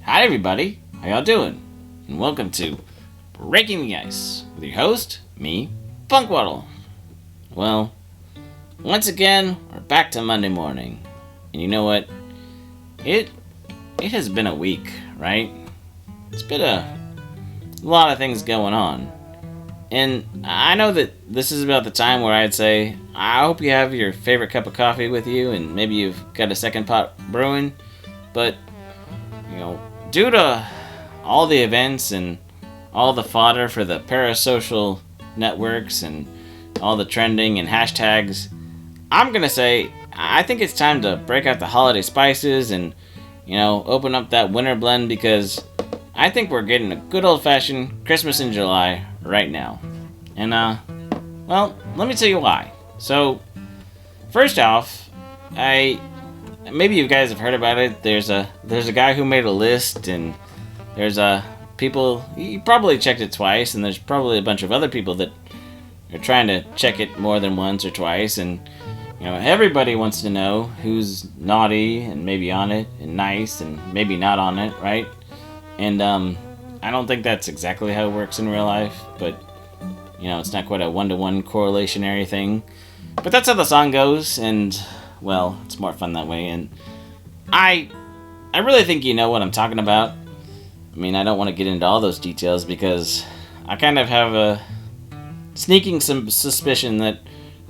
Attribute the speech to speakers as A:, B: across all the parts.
A: Hi everybody, how y'all doing? And welcome to Breaking the Ice with your host, me, Punkwaddle. Well, once again, we're back to Monday morning. And you know what? It has been a week, right? It's been a lot of things going on. And I know that this is about the time where I'd say, I hope you have your favorite cup of coffee with you and maybe you've got a second pot brewing. But, due to all the events and all the fodder for the parasocial networks and all the trending and hashtags, I'm going to say I think it's time to break out the holiday spices and, open up that winter blend because I think we're getting a good old-fashioned Christmas in July right now. And, let me tell you why. So, first off, maybe you guys have heard about it. There's a guy who made a list, and there's people. You probably checked it twice, and there's probably a bunch of other people that are trying to check it more than once or twice. And everybody wants to know who's naughty and maybe on it, and nice and maybe not on it, right? And I don't think that's exactly how it works in real life, but it's not quite a one-to-one correlationary thing. But that's how the song goes, and well, it's more fun that way, and I really think you know what I'm talking about. I mean, I don't want to get into all those details because I kind of have a sneaking suspicion that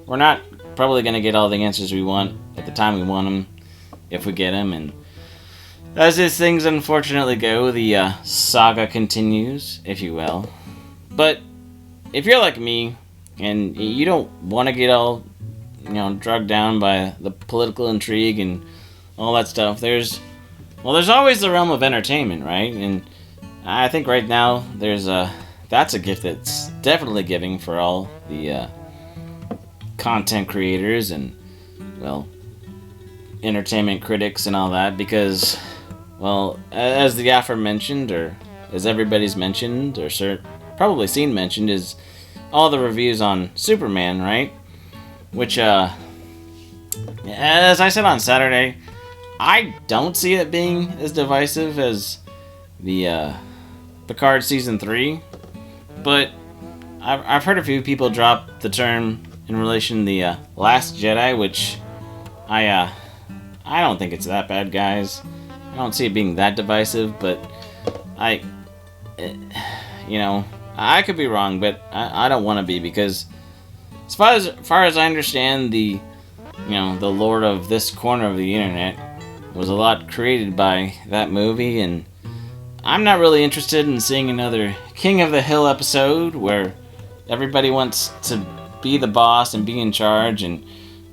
A: we're not probably going to get all the answers we want at the time we want them, if we get them, and as these things unfortunately go, the saga continues, if you will. But if you're like me, and you don't want to get all drugged down by the political intrigue and all that stuff, there's always the realm of entertainment, right? And I think right now that's a gift that's definitely giving for all the content creators and entertainment critics and all that, because as the aforementioned, or as everybody's mentioned, or probably seen mentioned, is all the reviews on Superman, right? Which, as I said on Saturday, I don't see it being as divisive as the Picard Season 3, but I've heard a few people drop the term in relation to the Last Jedi, which I don't think it's that bad, guys. I don't see it being that divisive, but I could be wrong, but I don't want to be, because as far as I understand, the lore of this corner of the internet was a lot created by that movie, and I'm not really interested in seeing another King of the Hill episode where everybody wants to be the boss and be in charge and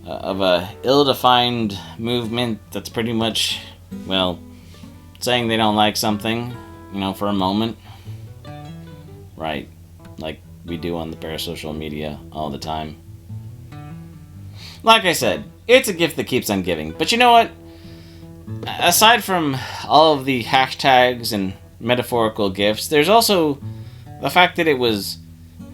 A: of a ill-defined movement that's pretty much, saying they don't like something, for a moment. Right. Like we do on the parasocial media all the time. Like I said, it's a gift that keeps on giving. But you know what? Aside from all of the hashtags and metaphorical gifts, there's also the fact that it was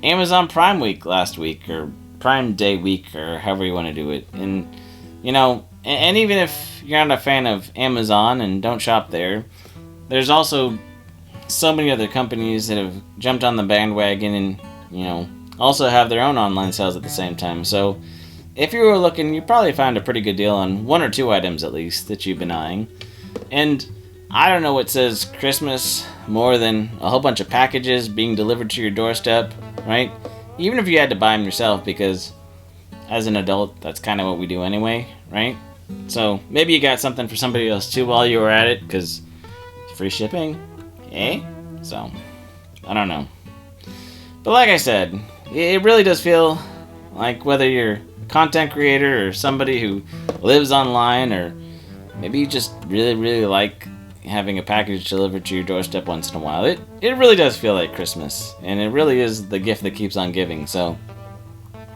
A: Amazon Prime Week last week, or Prime Day week, or however you want to do it. And, and even if you're not a fan of Amazon and don't shop there, there's also so many other companies that have jumped on the bandwagon and, also have their own online sales at the same time. So if you were looking, you probably found a pretty good deal on one or two items at least that you've been eyeing. And I don't know what says Christmas more than a whole bunch of packages being delivered to your doorstep, right? Even if you had to buy them yourself, because as an adult, that's kind of what we do anyway, right? So maybe you got something for somebody else too while you were at it, because free shipping. So, I don't know. But like I said, it really does feel like whether you're a content creator or somebody who lives online, or maybe you just really, really like having a package delivered to your doorstep once in a while, it really does feel like Christmas. And it really is the gift that keeps on giving. So,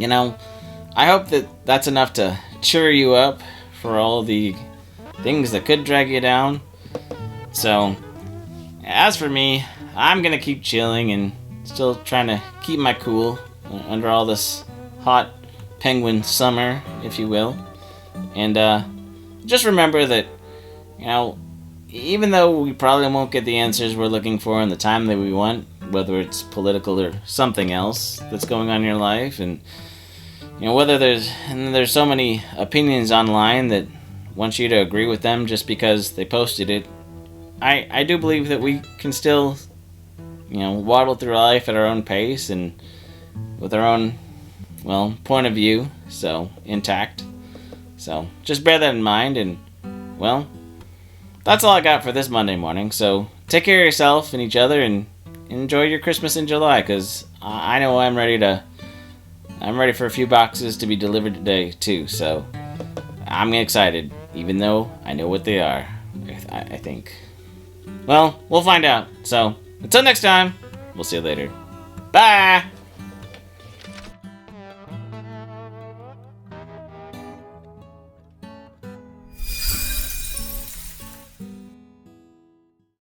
A: I hope that that's enough to cheer you up for all the things that could drag you down. So, as for me, I'm gonna keep chilling and still trying to keep my cool under all this hot penguin summer, if you will. And just remember that, even though we probably won't get the answers we're looking for in the time that we want, whether it's political or something else that's going on in your life, and whether there's so many opinions online that want you to agree with them just because they posted it, I do believe that we can still waddle through life at our own pace and with our own point of view, so intact. So just bear that in mind, and that's all I got for this Monday morning. So take care of yourself and each other, and enjoy your Christmas in July, because I know I'm ready for a few boxes to be delivered today too. So I'm excited, even though I know what they are. I think. Well, we'll find out. So until next time, we'll see you later. Bye.